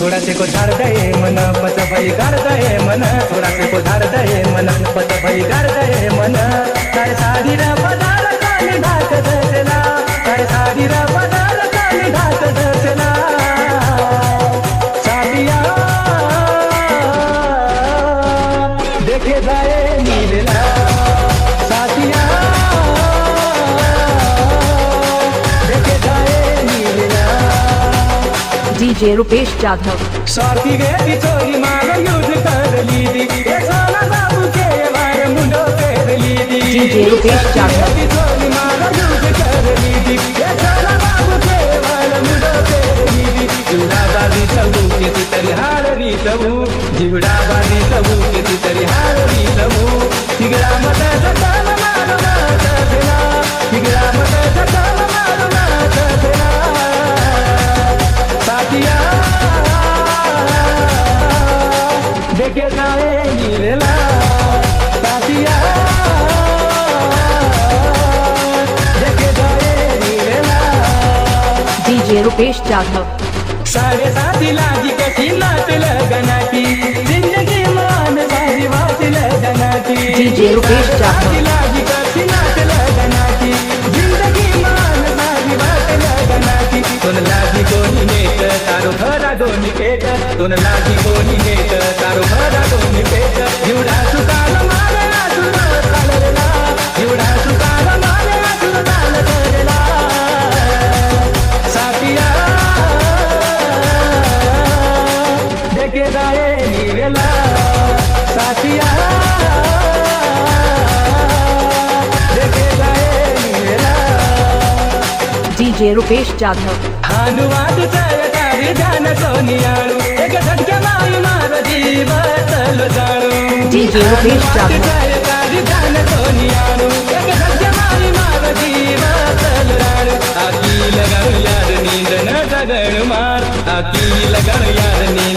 थोड़ा से को झाड़ गए मन पत भई कर गए मन थोड़ा से को झाड़ गए मन पत भई कर गए मन काय साडी रा पदार काली ढाक दसला काय साडी रा पदार काली ढाक दसला साडिया देखे जाए नीलला साडिया देखे जाए नीलला DJ Rupesh Jadhav. स्वार्थी गे चोरी मार युद्ध कर ली दी एक साला बाबू के वार मुंडो फेर ली दी DJ Rupesh Jadhav. चोरी मार युद्ध कर ली दी एक साला बाबू के वार मुंडो फेर ली दी जीवड़ा बाजी सबू के तरी हार री सबू जीवड़ा बाजी सबू के तरी हार री सबू तिगड़ा मत सताल मारो ना चला तिगड़ा मत सताल मारो ना चला साथिया देखे जाए नीलला साथिया देखे जाए नीलला DJ Rupesh Jadhav. साढ़े साथी लागी कठी नाच लगनाती जिंदगी मान सारी बात लगनाती DJ Rupesh Jadhav. लागी कठी नाच लगनाती जिंदगी मान सारी बात लगनाती तुन लागी कोणी नेत तारो भरा दोन्ही पेट तुन लागी कोणी नेत तारो भरा दोन्ही पेट एवढा सुकाल मारे आसुर चालला एवढा सुकाल मारे आसुर चालला साथिया देखे जाए नीलला साथिया देखे जाए नीलला DJ Rupesh Jadhav. हानुवाद सरकारी जान सोनियाणू एक झटके माई मार जीव चल जाणू DJ Rupesh Jadhav. सरकारी जान सोनियाणू एक झटके माई मार जीव चल जाणू आकी लगाणू यार नींद न जगण मार आकी लगाणू यार नींद